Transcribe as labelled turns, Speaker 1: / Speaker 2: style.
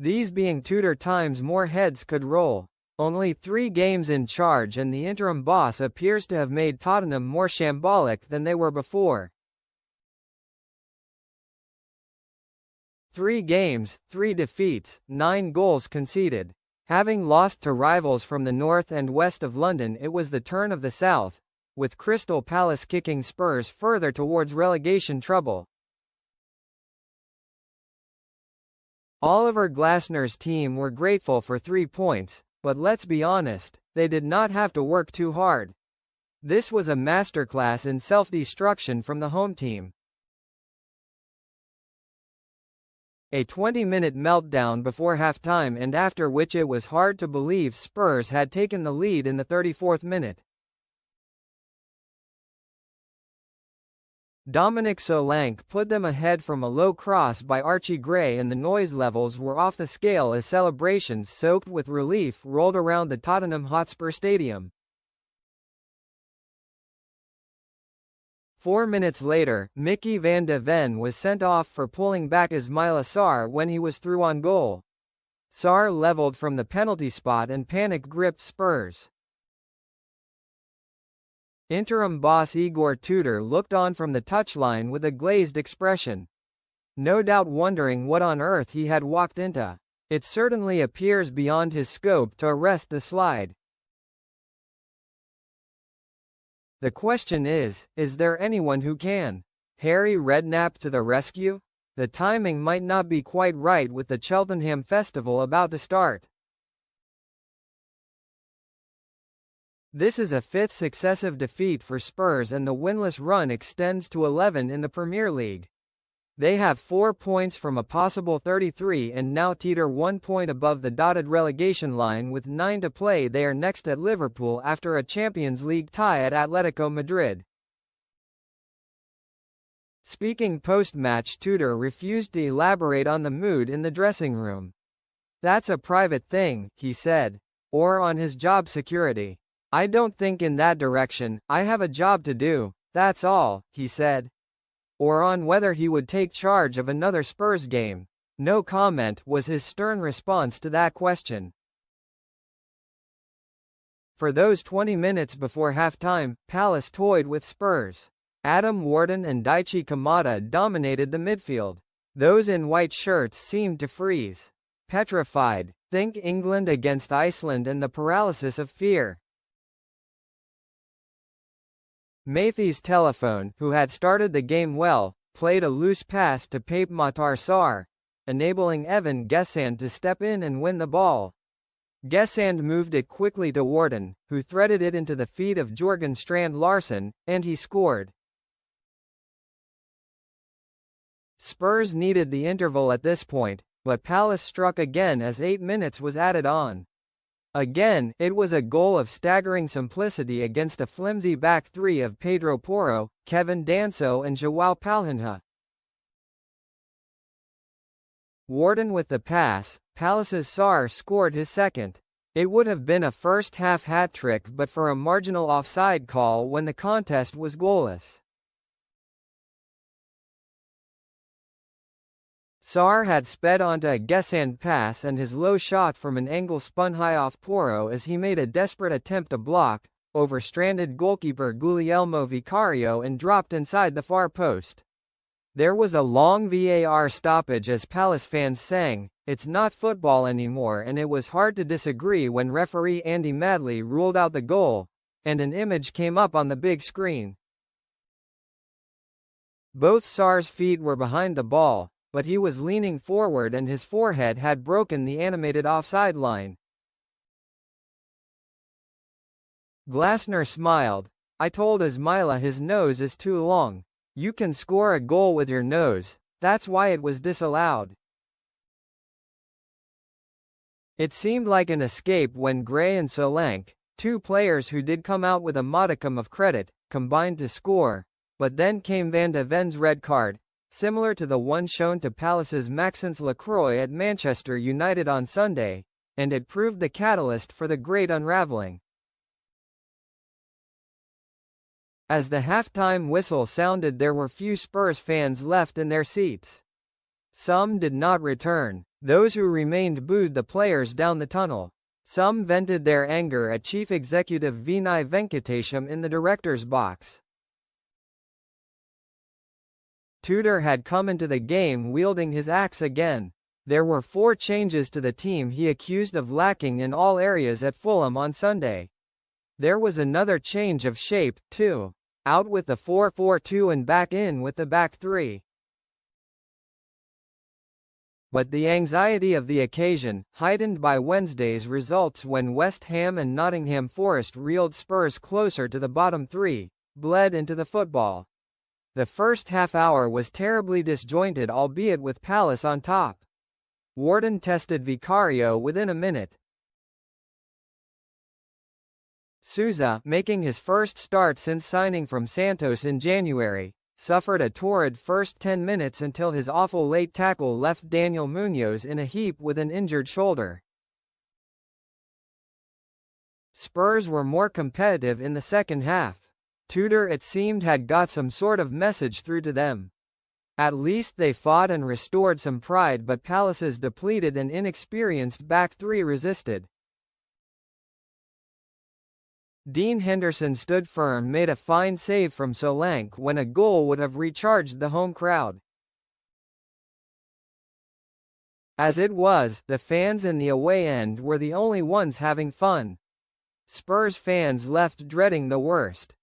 Speaker 1: These being Tudor times more heads could roll. Only 3 games in charge and the interim boss appears to have made Tottenham more shambolic than they were before. 3 games, 3 defeats, 9 goals conceded. Having lost to rivals from the north and west of London, it was the turn of the south, with Crystal Palace kicking Spurs further towards relegation trouble. Oliver Glasner's team were grateful for 3 points, but let's be honest, they did not have to work too hard. This was a masterclass in self-destruction from the home team. A 20-minute meltdown before halftime, and after which it was hard to believe Spurs had taken the lead in the 34th minute. Dominic Solanke put them ahead from a low cross by Archie Gray, and the noise levels were off the scale as celebrations soaked with relief rolled around the Tottenham Hotspur Stadium. 4 minutes later, Mickey van de Ven was sent off for pulling back Ismaila Sarr when he was through on goal. Sarr levelled from the penalty spot and panic gripped Spurs. Interim boss Igor Tudor looked on from the touchline with a glazed expression. No doubt wondering what on earth he had walked into. It certainly appears beyond his scope to arrest the slide. The question is there anyone who can? Harry Redknapp to the rescue? The timing might not be quite right with the Cheltenham Festival about to start. This is a 5th successive defeat for Spurs, and the winless run extends to 11 in the Premier League. They have 4 points from a possible 33 and now teeter 1 point above the dotted relegation line with 9 to play. They are next at Liverpool after a Champions League tie at Atletico Madrid. Speaking post-match, Tudor refused to elaborate on the mood in the dressing room. "That's a private thing," he said. Or on his job security. "I don't think in that direction, I have a job to do, that's all," he said. Or on whether he would take charge of another Spurs game. "No comment," was his stern response to that question. For those 20 minutes before halftime, Palace toyed with Spurs. Adam Wharton and Daichi Kamada dominated the midfield. Those in white shirts seemed to freeze. Petrified. Think England against Iceland and the paralysis of fear. Matthijs Telephone, who had started the game well, played a loose pass to Pape Matar Sarr, enabling Evan Gesand to step in and win the ball. Gesand moved it quickly to Wharton, who threaded it into the feet of Jørgen Strand Larsen, and he scored. Spurs needed the interval at this point, but Palace struck again as 8 minutes was added on. Again, it was a goal of staggering simplicity against a flimsy back three of Pedro Porro, Kevin Danso and João Palhinha. Wharton with the pass, Palace's Sarr scored his second. It would have been a first-half hat-trick but for a marginal offside call when the contest was goalless. Sarr had sped onto a Gesand pass, and his low shot from an angle spun high off Porro as he made a desperate attempt to block, over stranded goalkeeper Guglielmo Vicario and dropped inside the far post. There was a long VAR stoppage as Palace fans sang, "It's not football anymore," and it was hard to disagree when referee Andy Madley ruled out the goal, and an image came up on the big screen. Both Sarr's feet were behind the ball, but he was leaning forward and his forehead had broken the animated offside line. Glasner smiled. "I told Ismaila his nose is too long. You can score a goal with your nose, that's why it was disallowed." It seemed like an escape when Gray and Solanke, two players who did come out with a modicum of credit, combined to score, but then came Van de Ven's red card, similar to the one shown to Palace's Maxence Lacroix at Manchester United on Sunday, and it proved the catalyst for the great unravelling. As the halftime whistle sounded, there were few Spurs fans left in their seats. Some did not return. Those who remained booed the players down the tunnel. Some vented their anger at Chief Executive Vinay Venkatesham in the director's box. Tudor had come into the game wielding his axe again. There were 4 changes to the team he accused of lacking in all areas at Fulham on Sunday. There was another change of shape, too. Out with the 4-4-2 and back in with the back 3. But the anxiety of the occasion, heightened by Wednesday's results when West Ham and Nottingham Forest reeled Spurs closer to the bottom 3, bled into the football. The first half-hour was terribly disjointed, albeit with Palace on top. Wharton tested Vicario within a minute. Sousa, making his first start since signing from Santos in January, suffered a torrid first 10 minutes until his awful late tackle left Daniel Munoz in a heap with an injured shoulder. Spurs were more competitive in the second half. Tudor, it seemed, had got some sort of message through to them. At least they fought and restored some pride, but Palace's depleted and inexperienced back 3 resisted. Dean Henderson stood firm, made a fine save from Solanke when a goal would have recharged the home crowd. As it was, the fans in the away end were the only ones having fun. Spurs fans left dreading the worst.